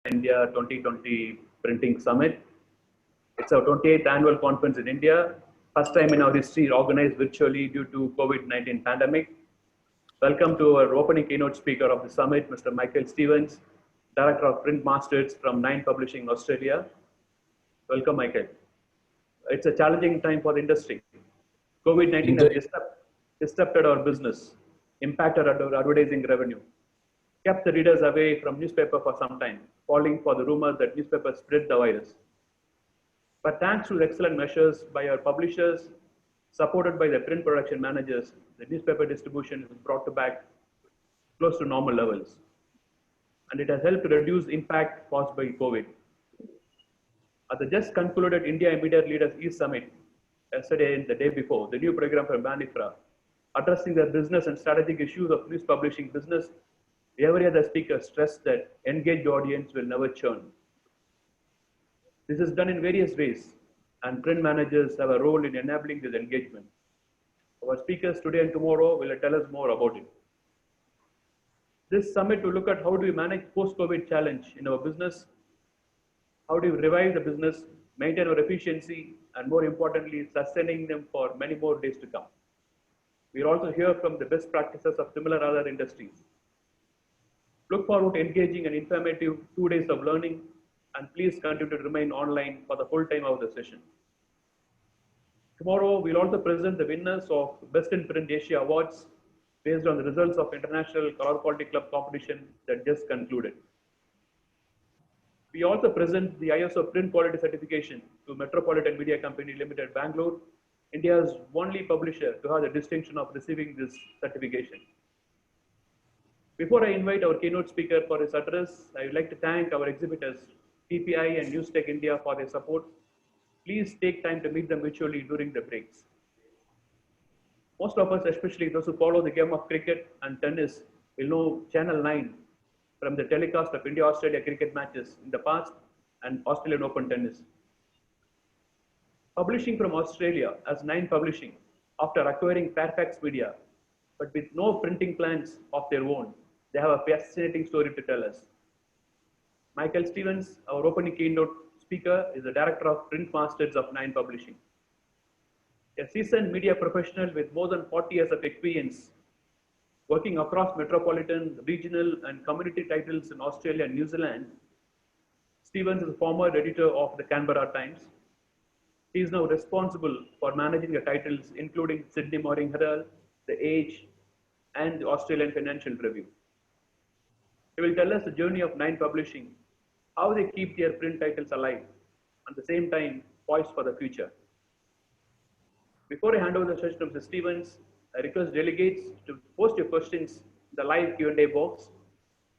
India 2020 Printing Summit. It's our 28th annual conference in India. First time in our history organized virtually due to COVID-19 pandemic. Welcome to our opening keynote speaker of the summit, Mr. Michael Stevens, Director of Print Masters from 9 Publishing Australia. Welcome, Michael. It's a challenging time for the industry. COVID-19 has disrupted our business, impacted our advertising revenue, kept the readers away from newspaper for some time, falling for the rumors that newspapers spread the virus. But thanks to the excellent measures by our publishers, supported by the print production managers, the newspaper distribution is brought back close to normal levels. And it has helped to reduce impact caused by COVID. At the just concluded India Media Leaders eSummit yesterday and the day before, the new program from WAN-IFRA, addressing the business and strategic issues of news publishing business, every other speaker stressed that engaged audience will never churn. This is done in various ways, and print managers have a role in enabling this engagement. Our speakers today and tomorrow will tell us more about it. This summit will look at how do we manage post-COVID challenge in our business, how do we revive the business, maintain our efficiency, and more importantly, sustaining them for many more days to come. We'll also hear from the best practices of similar other industries. Look forward to engaging and informative 2 days of learning, and please continue to remain online for the full time of the session. Tomorrow, we'll also present the winners of Best in Print Asia Awards based on the results of International Color Quality Club competition that just concluded. We also present the ISO Print Quality Certification to Metropolitan Media Company Limited, Bangalore, India's only publisher to have the distinction of receiving this certification. Before I invite our keynote speaker for his address, I would like to thank our exhibitors, TPI and Newstech India, for their support. Please take time to meet them virtually during the breaks. Most of us, especially those who follow the game of cricket and tennis, will know Channel 9 from the telecast of India-Australia cricket matches in the past and Australian Open tennis. Publishing from Australia as 9 Publishing, after acquiring Fairfax Media, but with no printing plans of their own, they have a fascinating story to tell us. Michael Stevens, our opening keynote speaker, is the Director of Print Masters of 9 Publishing. A seasoned media professional with more than 40 years of experience working across metropolitan, regional, and community titles in Australia and New Zealand, Stevens is a former editor of the Canberra Times. He is now responsible for managing the titles including Sydney Morning Herald, The Age, and the Australian Financial Review. He will tell us the journey of 9 Publishing, how they keep their print titles alive, at the same time poised for the future. Before I hand over the session to Mr. Stevens, I request delegates to post your questions in the live Q&A box.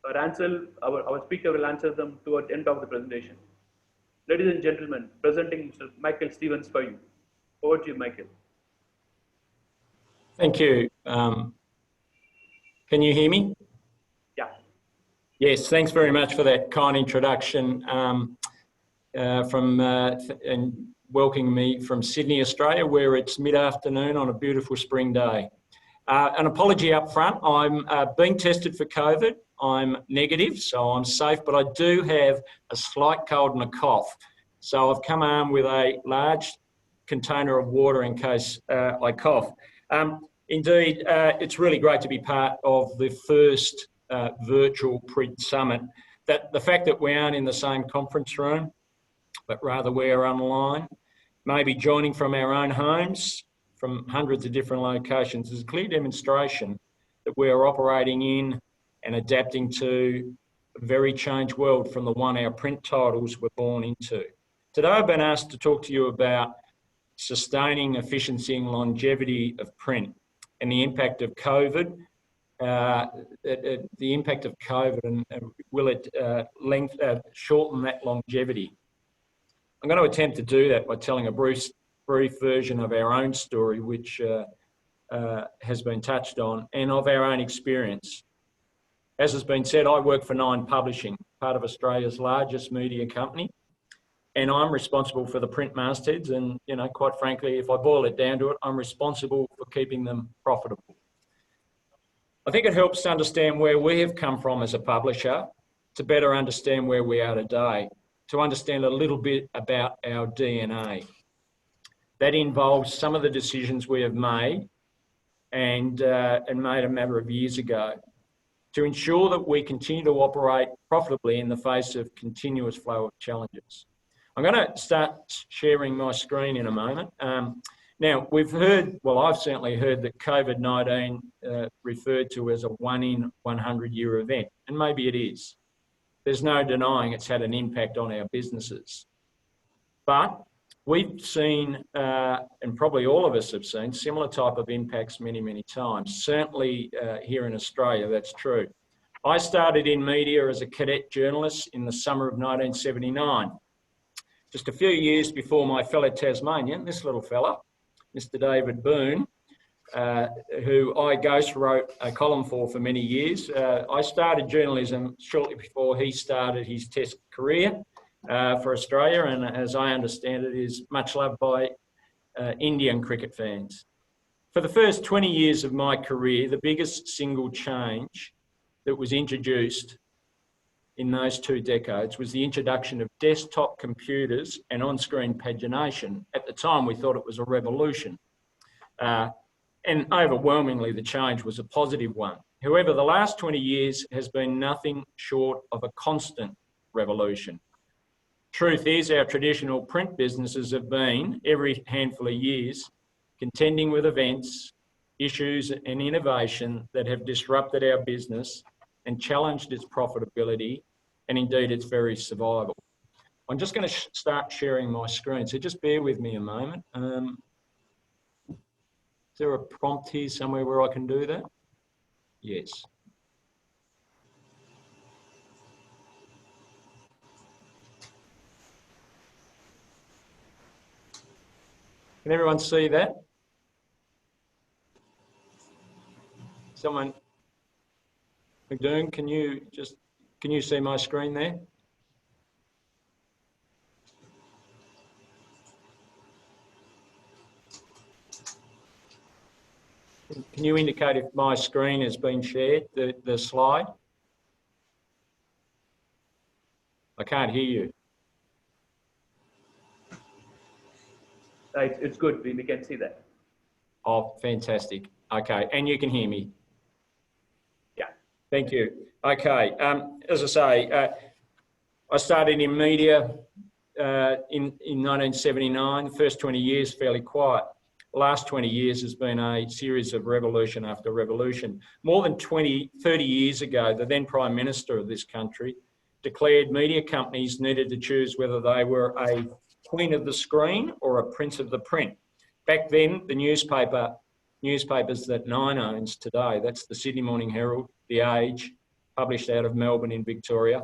Our speaker will answer them towards the end of the presentation. Ladies and gentlemen, presenting Mr. Michael Stevens for you. Over to you, Michael. Thank you. Can you hear me? Yeah. Yes, thanks very much for that kind introduction and welcoming me from Sydney, Australia, where it's mid-afternoon on a beautiful spring day. An apology up front, I'm being tested for COVID. I'm negative, so I'm safe, but I do have a slight cold and a cough. So I've come armed with a large container of water in case I cough. Indeed, it's really great to be part of the first virtual print summit. The fact that we aren't in the same conference room, but rather we're online, maybe joining from our own homes, from hundreds of different locations, is a clear demonstration that we're operating in and adapting to a very changed world from the one our print titles were born into. Today I've been asked to talk to you about sustaining efficiency and longevity of print and the impact of COVID, and will it shorten that longevity? I'm going to attempt to do that by telling a brief version of our own story, which has been touched on, and of our own experience. As has been said, I work for 9 Publishing, part of Australia's largest media company, and I'm responsible for the print mastheads. And, you know, quite frankly, if I boil it down to it, I'm responsible for keeping them profitable. I think it helps to understand where we have come from as a publisher to better understand where we are today, to understand a little bit about our DNA. That involves some of the decisions we have made and made a matter of years ago to ensure that we continue to operate profitably in the face of continuous flow of challenges. I'm going to start sharing my screen in a moment. Now, we've heard, well, I've certainly heard that COVID-19 referred to as a 1 in 100 year event, and maybe it is. There's no denying it's had an impact on our businesses. But we've seen, and probably all of us have seen, similar type of impacts many, many times. Certainly here in Australia, that's true. I started in media as a cadet journalist in the summer of 1979. Just a few years before my fellow Tasmanian, this little fella, Mr. David Boone, who I ghost wrote a column for many years. I started journalism shortly before he started his Test career for Australia, and as I understand it, is much loved by Indian cricket fans. For the first 20 years of my career, the biggest single change that was introduced in those 2 decades was the introduction of desktop computers and on-screen pagination. At the time, we thought it was a revolution. And overwhelmingly, the change was a positive one. However, the last 20 years has been nothing short of a constant revolution. Truth is, our traditional print businesses have been, every handful of years, contending with events, issues and innovation that have disrupted our business and challenged its profitability and indeed its very survival. I'm just going to start sharing my screen, so just bear with me a moment. Is there a prompt here somewhere where I can do that? Yes. Can everyone see that? Someone, McDoon, can you see my screen there? Can you indicate if my screen has been shared, the slide? I can't hear you. It's good, we can see that. Oh, fantastic. Okay, and you can hear me? Yeah. Thank you. Okay, as I say, I started in media in 1979. The first 20 years, fairly quiet. The last 20 years has been a series of revolution after revolution. More than 30 years ago, the then Prime Minister of this country declared media companies needed to choose whether they were a queen of the screen or a prince of the print. Back then, the newspapers that Nine owns today, that's the Sydney Morning Herald, The Age, published out of Melbourne in Victoria,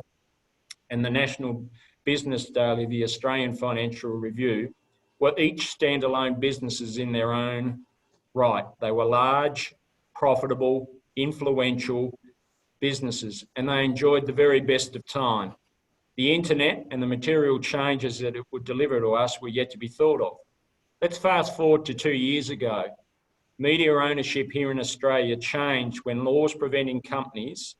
and the National Business Daily, the Australian Financial Review, were each standalone businesses in their own right. They were large, profitable, influential businesses, and they enjoyed the very best of time. The internet and the material changes that it would deliver to us were yet to be thought of. Let's fast forward to 2 years ago. Media ownership here in Australia changed when laws prevented companies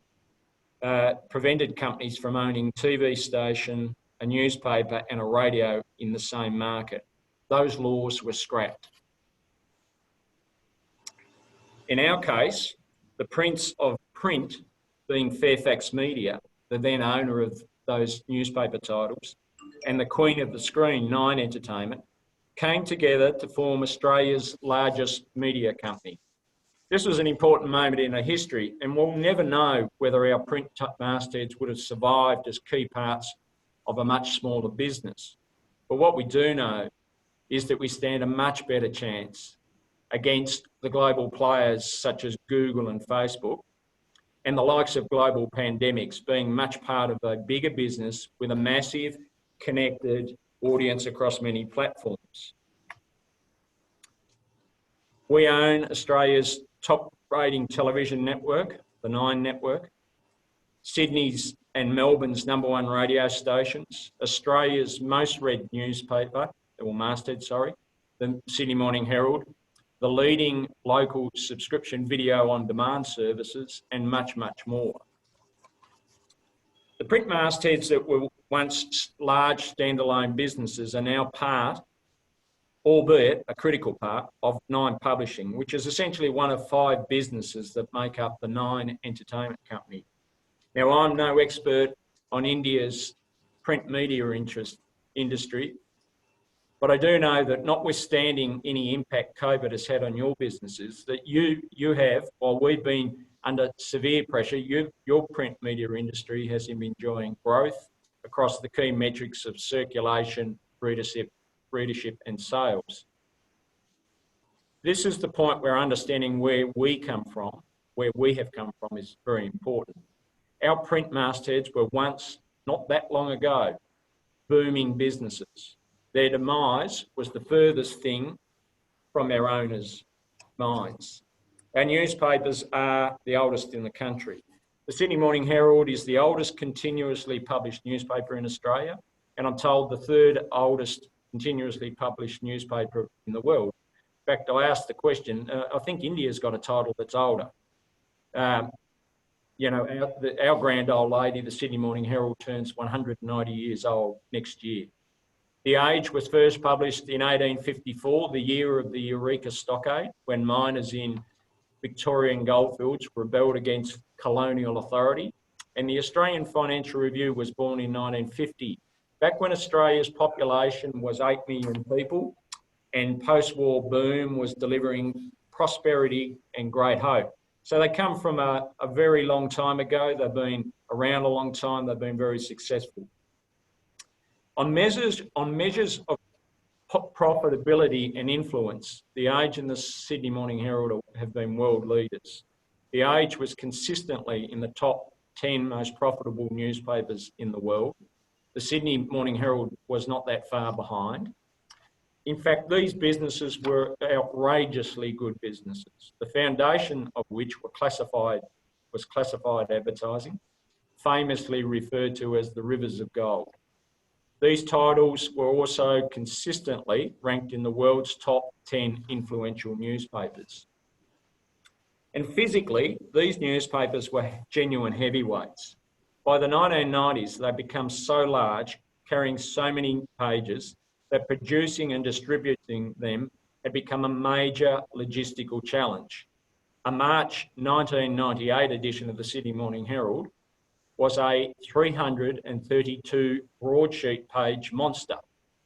from owning TV station, a newspaper and a radio in the same market. Those laws were scrapped. In our case, the prince of print, being Fairfax Media, the then owner of those newspaper titles, and the queen of the screen, Nine Entertainment, came together to form Australia's largest media company. This was an important moment in our history, and we'll never know whether our print mastheads would have survived as key parts of a much smaller business. But what we do know is that we stand a much better chance against the global players such as Google and Facebook, and the likes of global pandemics, being much part of a bigger business with a massive connected audience across many platforms. We own Australia's top rating television network, the Nine Network, Sydney's and Melbourne's #1 radio stations, Australia's most read newspaper, or masthead, sorry, the Sydney Morning Herald, the leading local subscription video on demand services, and much, much more. The print mastheads that were once large standalone businesses are now part, albeit a critical part, of Nine Publishing, which is essentially one of 5 businesses that make up the Nine Entertainment Company. Now, I'm no expert on India's print media industry, but I do know that notwithstanding any impact COVID has had on your businesses, that you have, while we've been under severe pressure, your print media industry has been enjoying growth across the key metrics of circulation, readership and sales. This is the point where understanding where we have come from is very important. Our print mastheads were once, not that long ago, booming businesses. Their demise was the furthest thing from their owners' minds. Our newspapers are the oldest in the country. The Sydney Morning Herald is the oldest continuously published newspaper in Australia, and I'm told the 3rd oldest continuously published newspaper in the world. In fact, I asked the question, I think India's got a title that's older. You know, our grand old lady, the Sydney Morning Herald, turns 190 years old next year. The Age was first published in 1854, the year of the Eureka Stockade, when miners in Victorian goldfields rebelled against colonial authority. And the Australian Financial Review was born in 1950, back when Australia's population was 8 million people and post-war boom was delivering prosperity and great hope. So they come from a very long time ago. They've been around a long time. They've been very successful. On measures of profitability and influence, The Age and the Sydney Morning Herald have been world leaders. The Age was consistently in the top 10 most profitable newspapers in the world. The Sydney Morning Herald was not that far behind. In fact, these businesses were outrageously good businesses, the foundation of which was classified advertising, famously referred to as the rivers of gold. These titles were also consistently ranked in the world's top 10 influential newspapers. And physically, these newspapers were genuine heavyweights. By the 1990s, they become so large, carrying so many pages, that producing and distributing them had become a major logistical challenge. A March 1998 edition of the Sydney Morning Herald was a 332 broadsheet page monster.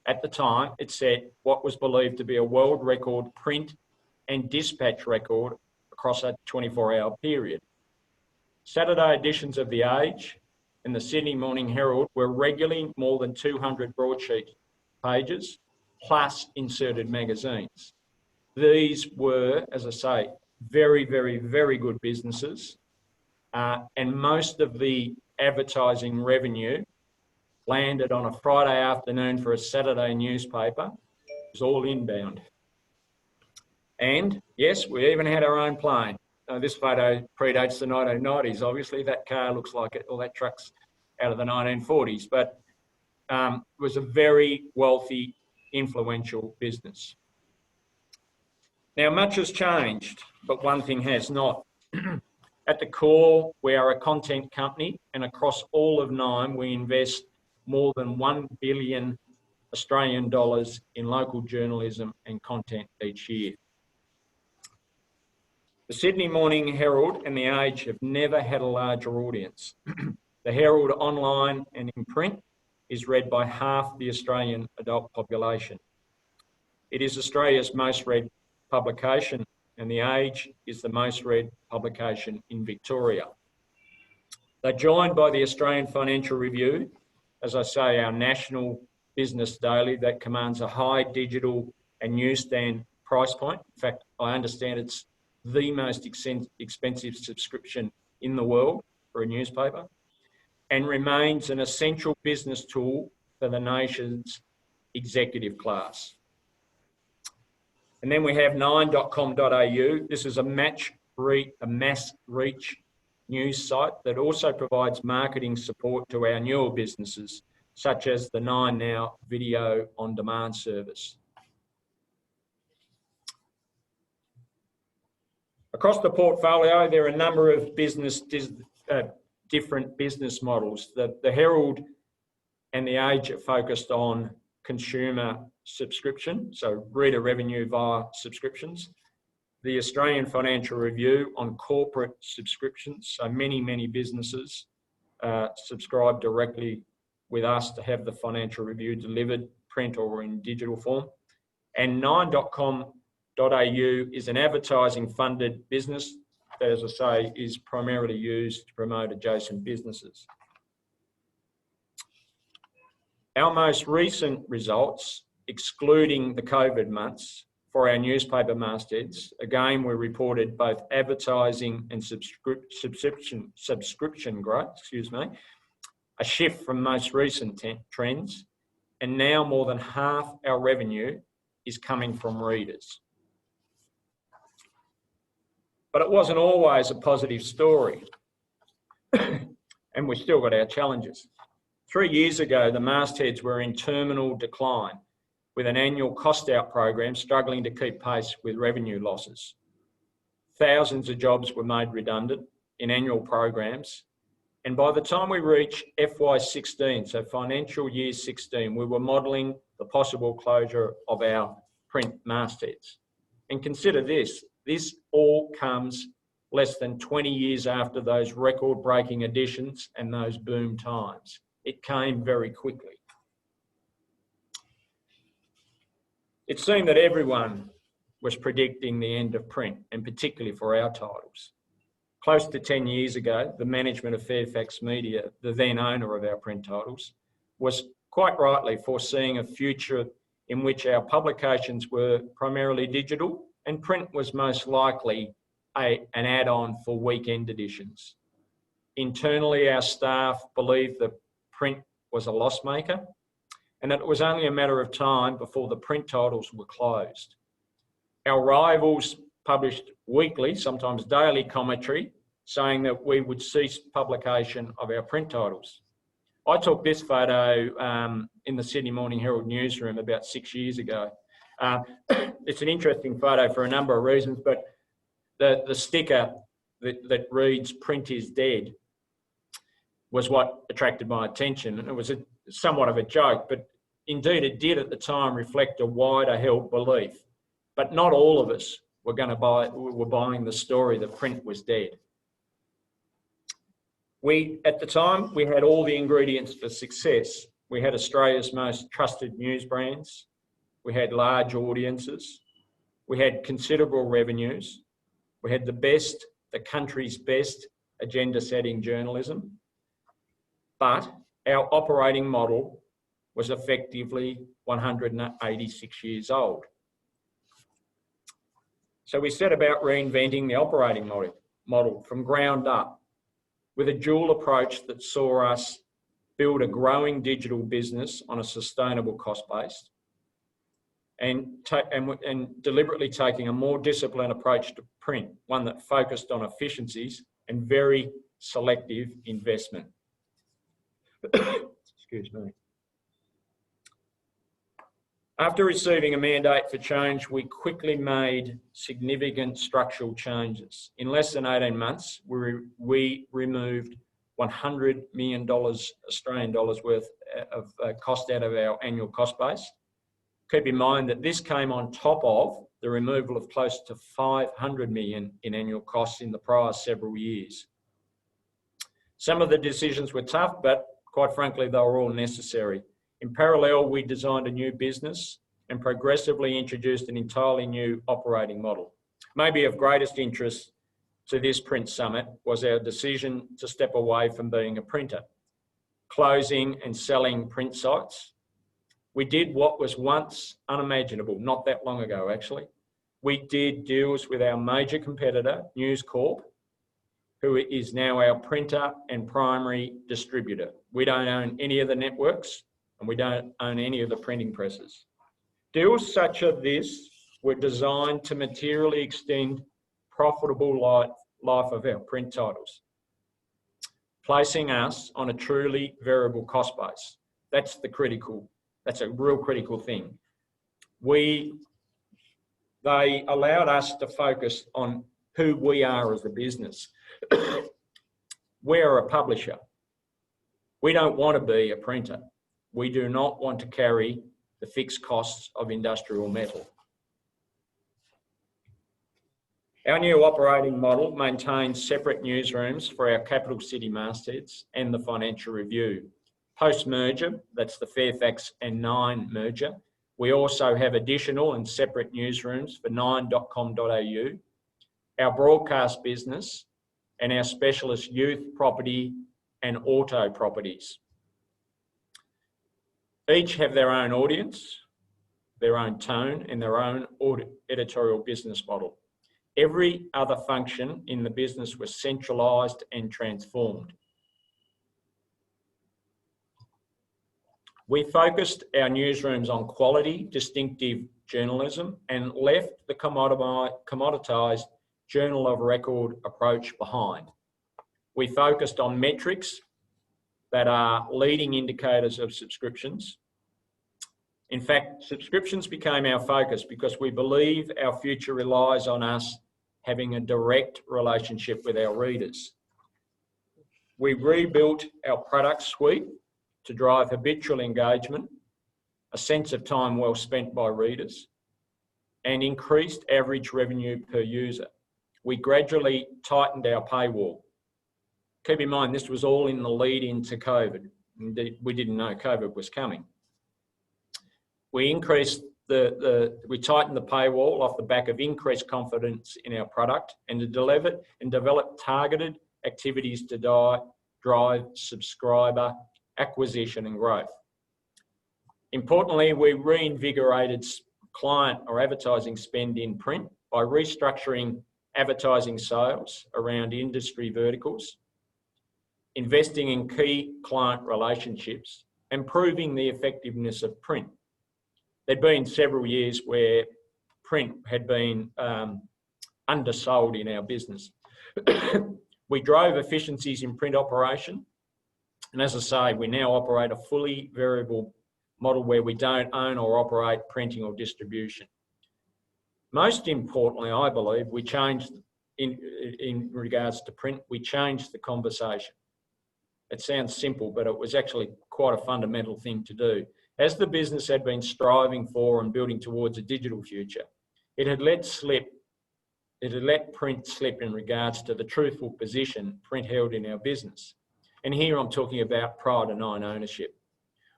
At the time, it set what was believed to be a world record print and dispatch record across a 24-hour period. Saturday editions of The Age and the Sydney Morning Herald were regularly more than 200 broadsheet pages, plus inserted magazines. These were, as I say, very, very, very good businesses, and most of the advertising revenue landed on a Friday afternoon for a Saturday newspaper. It was all inbound. And yes, we even had our own plane. This photo predates the 1990s. Obviously, that car looks like it, or that truck's out of the 1940s, but it was a very wealthy, influential business. Now, much has changed, but one thing has not. At the core, we are a content company, and across all of Nine, we invest more than 1 billion Australian dollars in local journalism and content each year. The Sydney Morning Herald and The Age have never had a larger audience. The Herald online and in print is read by half the Australian adult population. It is Australia's most read publication, and The Age is the most read publication in Victoria. They're joined by the Australian Financial Review, as I say, our national business daily that commands a high digital and newsstand price point. In fact, I understand it's the most expensive subscription in the world for a newspaper, and remains an essential business tool for the nation's executive class. And then we have nine.com.au. This is a mass reach news site that also provides marketing support to our newer businesses, such as the Nine Now video on demand service. Across the portfolio, there are a number of business different business models. The Herald and the Age are focused on consumer subscription, so reader revenue via subscriptions. The Australian Financial Review on corporate subscriptions, so many businesses subscribe directly with us to have the Financial Review delivered, print or in digital form. And 9.com.au is an advertising funded business that, as I say, is primarily used to promote adjacent businesses. Our most recent results, excluding the COVID months, for our newspaper mastheads, again, we reported both advertising and subscription growth, a shift from most recent trends, and now more than half our revenue is coming from readers. But it wasn't always a positive story, and we've still got our challenges. 3 years ago, the mastheads were in terminal decline, with an annual cost out program struggling to keep pace with revenue losses. Thousands of jobs were made redundant in annual programs. And by the time we reached FY16, so financial year 16, we were modelling the possible closure of our print mastheads. And consider this all comes less than 20 years after those record-breaking additions and those boom times. It came very quickly. It seemed that everyone was predicting the end of print, and particularly for our titles. Close to 10 years ago, the management of Fairfax Media, the then owner of our print titles, was quite rightly foreseeing a future in which our publications were primarily digital and print was most likely an add-on for weekend editions. Internally, our staff believed that print was a loss maker, and that it was only a matter of time before the print titles were closed. Our rivals published weekly, sometimes daily commentary, saying that we would cease publication of our print titles. I took this photo in the Sydney Morning Herald newsroom about 6 years ago. It's an interesting photo for a number of reasons, but the sticker that reads "Print is dead" was what attracted my attention, and it was somewhat of a joke, but indeed it did at the time reflect a wider held belief. But not all of us were buying the story that print was dead. At the time, we had all the ingredients for success. We had Australia's most trusted news brands. We had large audiences. We had considerable revenues. We had the country's best agenda-setting journalism. But our operating model was effectively 186 years old. So we set about reinventing the operating model from ground up with a dual approach that saw us build a growing digital business on a sustainable cost base and deliberately taking a more disciplined approach to print, one that focused on efficiencies and very selective investment. Excuse me. After receiving a mandate for change, we quickly made significant structural changes. In less than 18 months, we removed $100 million Australian dollars worth of cost out of our annual cost base. Keep in mind that this came on top of the removal of close to $500 million in annual costs in the prior several years. Some of the decisions were tough, but quite frankly, they were all necessary. In parallel, we designed a new business and progressively introduced an entirely new operating model. Maybe of greatest interest to this print summit was our decision to step away from being a printer, closing and selling print sites. We did what was once unimaginable, not that long ago actually. We did deals with our major competitor, News Corp, who is now our printer and primary distributor. We don't own any of the networks, and we don't own any of the printing presses. Deals such as this were designed to materially extend profitable life of our print titles, placing us on a truly variable cost base. That's a real critical thing. They allowed us to focus on who we are as a business. We're a publisher. We don't want to be a printer. We do not want to carry the fixed costs of industrial metal. Our new operating model maintains separate newsrooms for our capital city mastheads and the Financial Review. Post-merger, that's the Fairfax and Nine merger, we also have additional and separate newsrooms for nine.com.au, our broadcast business, and our specialist youth property and auto properties. Each have their own audience, their own tone, and their own editorial business model. Every other function in the business was centralised and transformed. We focused our newsrooms on quality, distinctive journalism and left the commoditised journal of record approach behind. We focused on metrics that are leading indicators of subscriptions. In fact, subscriptions became our focus because we believe our future relies on us having a direct relationship with our readers. We rebuilt our product suite to drive habitual engagement, a sense of time well spent by readers, and increased average revenue per user. We gradually tightened our paywall. Keep in mind, this was all in the lead into COVID. We didn't know COVID was coming. We increased we tightened the paywall off the back of increased confidence in our product and to develop targeted activities to drive subscriber acquisition and growth. Importantly, we reinvigorated client or advertising spend in print by restructuring advertising sales around industry verticals, investing in key client relationships, and improving the effectiveness of print. There'd been several years where print had been undersold in our business. We drove efficiencies in print operation. And as I say, we now operate a fully variable model where we don't own or operate printing or distribution. Most importantly, I believe, we changed, in regards to print, we changed the conversation. It sounds simple, but it was actually quite a fundamental thing to do. As the business had been striving for and building towards a digital future, it had let print slip in regards to the truthful position print held in our business. And here I'm talking about prior to Nine ownership.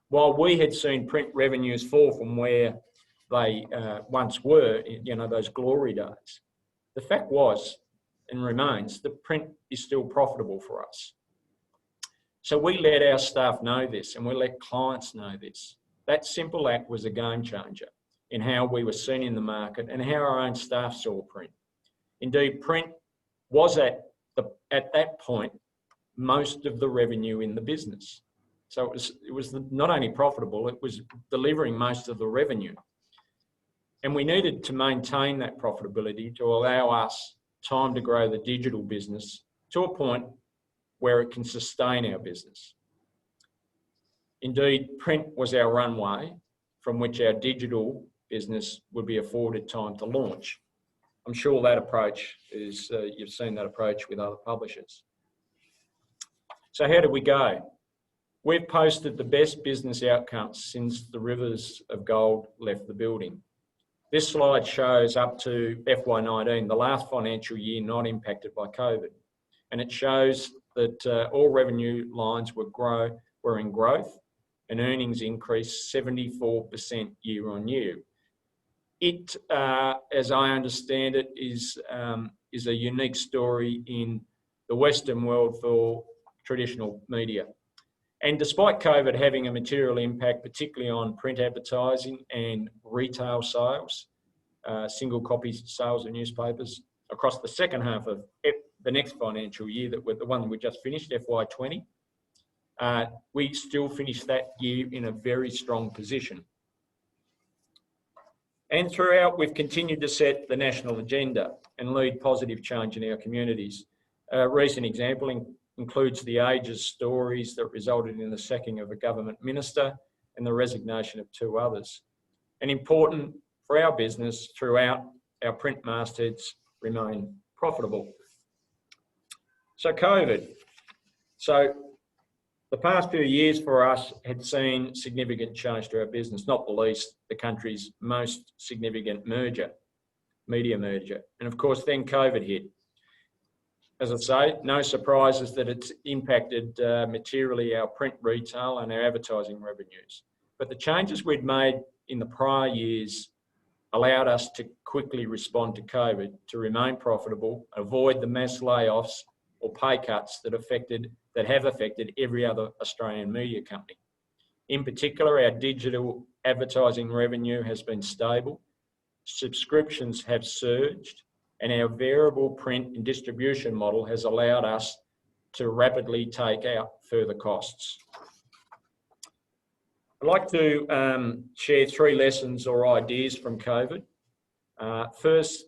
While we had seen print revenues fall from where they once were, those glory days, the fact was and remains that print is still profitable for us. So we let our staff know this and we let clients know this. That simple act was a game changer in how we were seen in the market and how our own staff saw print. Indeed, print was at that point most of the revenue in the business. So it was not only profitable, it was delivering most of the revenue. And we needed to maintain that profitability to allow us time to grow the digital business to a point where it can sustain our business. Indeed, print was our runway from which our digital business would be afforded time to launch. I'm sure that approach is, you've seen that approach with other publishers. So how did we go? We've posted the best business outcomes since the rivers of gold left the building. This slide shows up to FY19, the last financial year not impacted by COVID. And it shows that all revenue lines were in growth and earnings increased 74% year on year. It, as I understand it, is a unique story in the Western world for traditional media. And despite COVID having a material impact, particularly on print advertising and retail sales, single copy sales of newspapers across the second half of the next financial year, the one we just finished, FY20, we still finished that year in a very strong position. And throughout, we've continued to set the national agenda and lead positive change in our communities. A recent example includes the Age's stories that resulted in the sacking of a government minister and the resignation of 2 others. And important for our business throughout, our print mastheads remain profitable. So COVID, So the past few years for us had seen significant change to our business, not the least the country's most significant media merger. And of course, then COVID hit. As I say, no surprises that it's impacted materially our print retail and our advertising revenues. But the changes we'd made in the prior years allowed us to quickly respond to COVID, to remain profitable, avoid the mass layoffs or pay cuts that have affected every other Australian media company. In particular, our digital advertising revenue has been stable, subscriptions have surged, and our variable print and distribution model has allowed us to rapidly take out further costs. I'd like to share 3 lessons or ideas from COVID. First,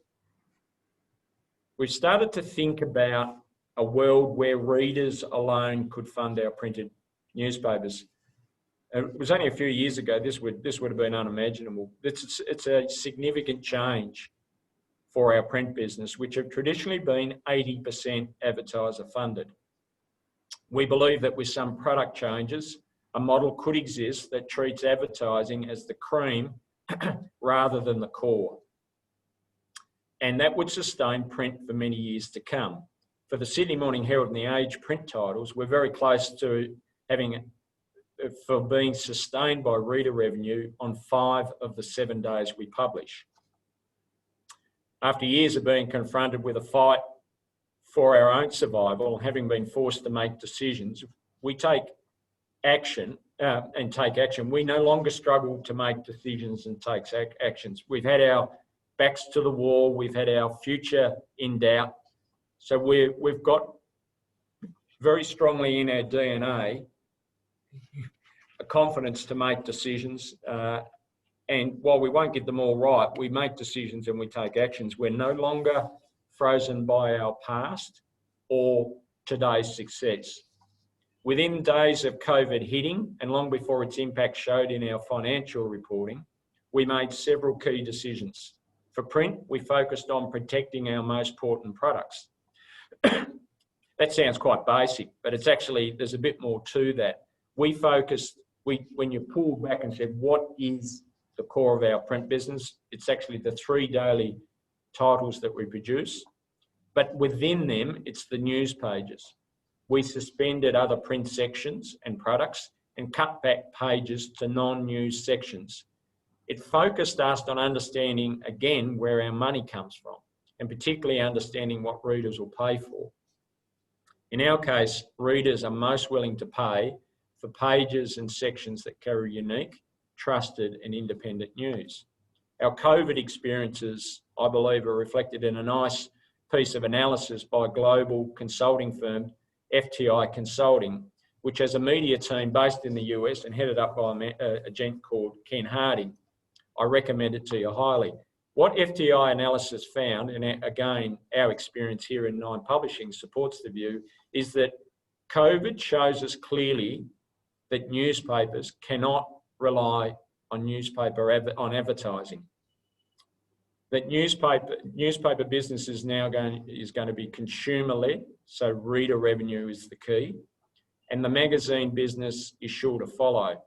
we've started to think about a world where readers alone could fund our printed newspapers. It was only a few years ago this would have been unimaginable. It's a significant change for our print business, which have traditionally been 80% advertiser funded. We believe that with some product changes, a model could exist that treats advertising as the cream rather than the core. And that would sustain print for many years to come. For the Sydney Morning Herald and the Age print titles, we're very close to being sustained by reader revenue on 5 of the 7 days we publish. After years of being confronted with a fight for our own survival, having been forced to make decisions, we take action. We no longer struggle to make decisions and take actions. We've had our backs to the wall. We've had our future in doubt. So we've got very strongly in our DNA a confidence to make decisions. And while we won't get them all right, we make decisions and we take actions. We're no longer frozen by our past or today's success. Within days of COVID hitting, and long before its impact showed in our financial reporting, we made several key decisions. For print, we focused on protecting our most important products. That sounds quite basic, but it's actually, there's a bit more to that. When you pull back and said, what is the core of our print business? It's actually the 3 daily titles that we produce, but within them, it's the news pages. We suspended other print sections and products and cut back pages to non-news sections. It focused us on understanding, again, where our money comes from, and particularly understanding what readers will pay for. In our case, readers are most willing to pay for pages and sections that carry unique, trusted and independent news. Our COVID experiences, I believe, are reflected in a nice piece of analysis by global consulting firm FTI Consulting, which has a media team based in the US and headed up by a gent called Ken Harding. I recommend it to you highly. What FTI analysis found, and again, our experience here in Nine Publishing supports the view, is that COVID shows us clearly that newspapers cannot rely on advertising. That newspaper business is now going to be consumer-led, so reader revenue is the key, and the magazine business is sure to follow.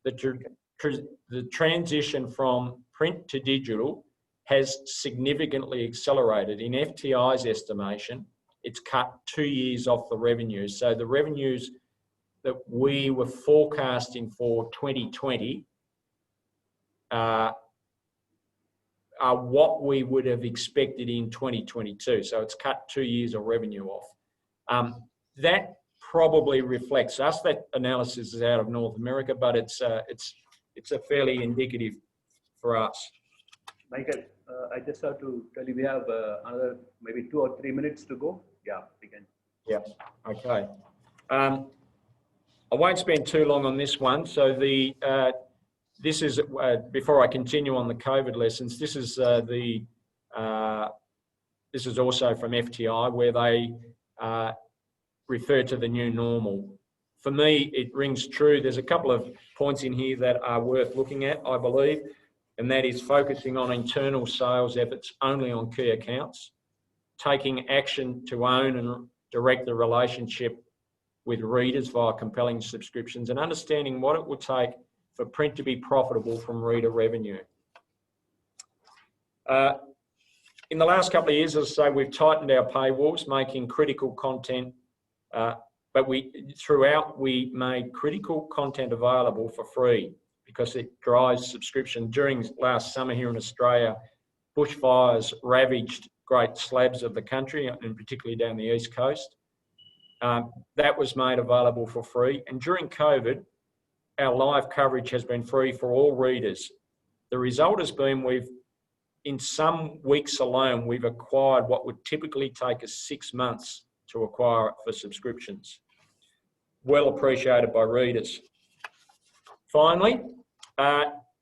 The transition from print to digital has significantly accelerated. In FTI's estimation, it's cut 2 years off the revenues. So the revenues that we were forecasting for 2020 are what we would have expected in 2022. So it's cut 2 years of revenue off. That probably reflects us. That analysis is out of North America, but it's a fairly indicative for us. Michael, I just have to tell you, we have another maybe 2 or 3 minutes to go. Yeah, we can. Yeah, okay. I won't spend too long on this one. So this is, before I continue on the COVID lessons, this is also from FTI, where they refer to the new normal. For me, it rings true. There's a couple of points in here that are worth looking at, I believe, and that is focusing on internal sales efforts only on key accounts, taking action to own and direct the relationship with readers via compelling subscriptions and understanding what it would take for print to be profitable from reader revenue. In the last couple of years, as I say, we've tightened our paywalls, making critical content, but throughout we made critical content available for free because it drives subscription. During last summer here in Australia, bushfires ravaged great slabs of the country, and particularly down the east coast. That was made available for free. And during COVID, our live coverage has been free for all readers. The result has been in some weeks alone, we've acquired what would typically take us 6 months to acquire it for subscriptions. Well appreciated by readers. Finally,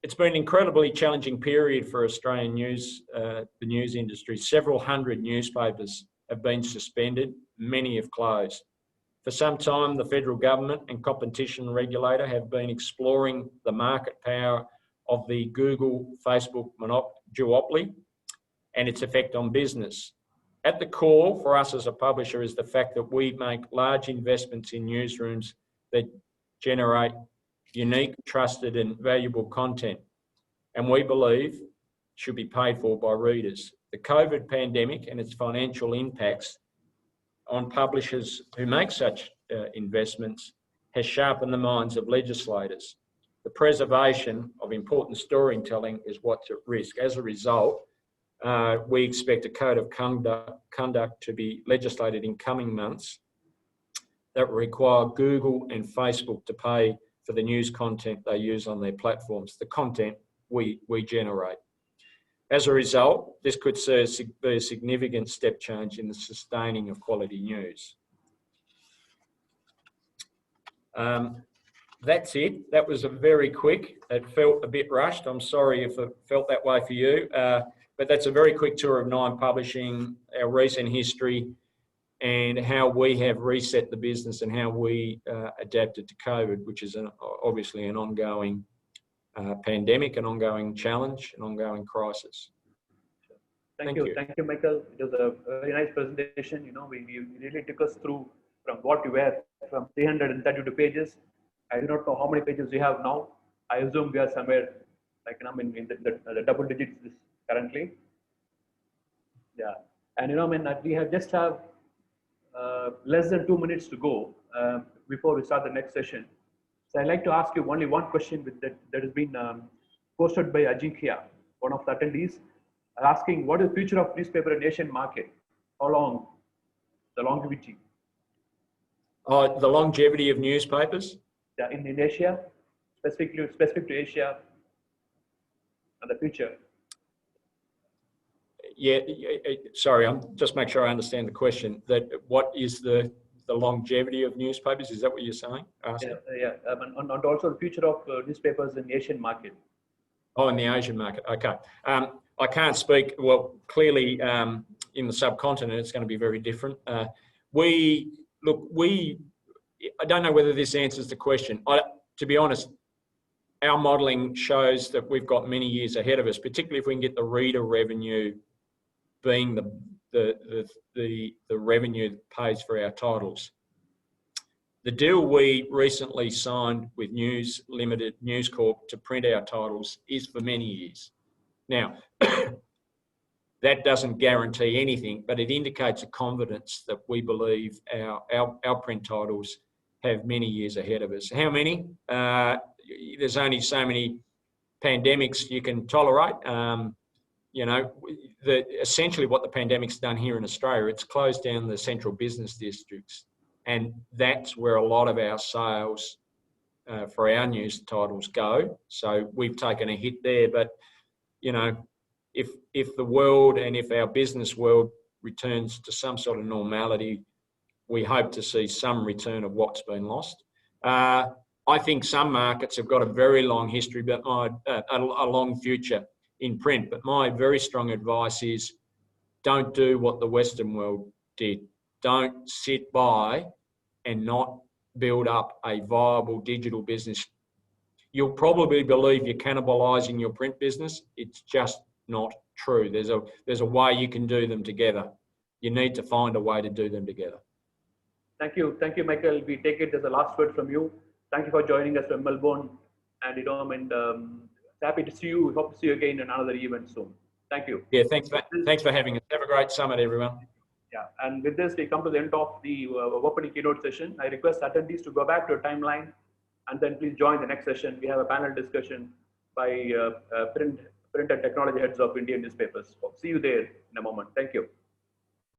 it's been an incredibly challenging period for Australian news, the news industry. Several hundred newspapers have been suspended, many have closed. For some time, the federal government and competition regulator have been exploring the market power of the Google, Facebook duopoly and its effect on business. At the core for us as a publisher is the fact that we make large investments in newsrooms that generate unique, trusted and valuable content, and we believe should be paid for by readers. The COVID pandemic and its financial impacts on publishers who make such investments has sharpened the minds of legislators. The preservation of important storytelling is what's at risk. As a result, we expect a code of conduct to be legislated in coming months that will require Google and Facebook to pay for the news content they use on their platforms, the content we generate. As a result, this could be a significant step change in the sustaining of quality news. That's it. That was a very quick, it felt a bit rushed. I'm sorry if it felt that way for you, but that's a very quick tour of Nine Publishing, our recent history, and how we have reset the business and how we adapted to COVID, which is obviously an ongoing pandemic, an ongoing challenge, an ongoing crisis. Thank you, Michael. It was a very nice presentation. You know, you really took us through from what you were from 332 pages. I do not know how many pages we have now. I assume we are somewhere like in the double digits currently. Yeah, and you know, we just have less than 2 minutes to go before we start the next session. So I'd like to ask you only one question that has been posted by Ajinkya, one of the attendees, asking what is the future of newspaper in Asian market? How long? The longevity. The longevity of newspapers? Yeah, in Asia, specific to Asia and the future. Yeah, sorry, I'm just make sure I understand the question. That what is the longevity of newspapers? Is that what you're saying? Yeah, and also the future of newspapers in the Asian market. Oh, in the Asian market. Okay. I can't speak. Well, clearly, in the subcontinent, it's going to be very different. I don't know whether this answers the question. To be honest, our modelling shows that we've got many years ahead of us, particularly if we can get the reader revenue being the revenue that pays for our titles. The deal we recently signed with News Corp to print our titles is for many years. Now, that doesn't guarantee anything, but it indicates a confidence that we believe our print titles have many years ahead of us. How many? There's only so many pandemics you can tolerate. You know, essentially what the pandemic's done here in Australia, it's closed down the central business districts. And that's where a lot of our sales for our news titles go. So we've taken a hit there, but you know, if the world and if our business world returns to some sort of normality, we hope to see some return of what's been lost. I think some markets have got a very long history, but a long future in print. But my very strong advice is don't do what the Western world did. Don't sit by and not build up a viable digital business. You'll probably believe you're cannibalizing your print business. It's just not true. There's a way you can do them together. You need to find a way to do them together. Thank you, Michael. We take it as a last word from you. Thank you for joining us from Melbourne, and happy to see you. Hope to see you again in another event soon. Thank you. Yeah, thanks for having us. Have a great summit, everyone. Yeah, and with this, we come to the end of the opening keynote session. I request attendees to go back to a timeline, and then please join the next session. We have a panel discussion by print and technology heads of Indian newspapers. See you there in a moment. Thank you.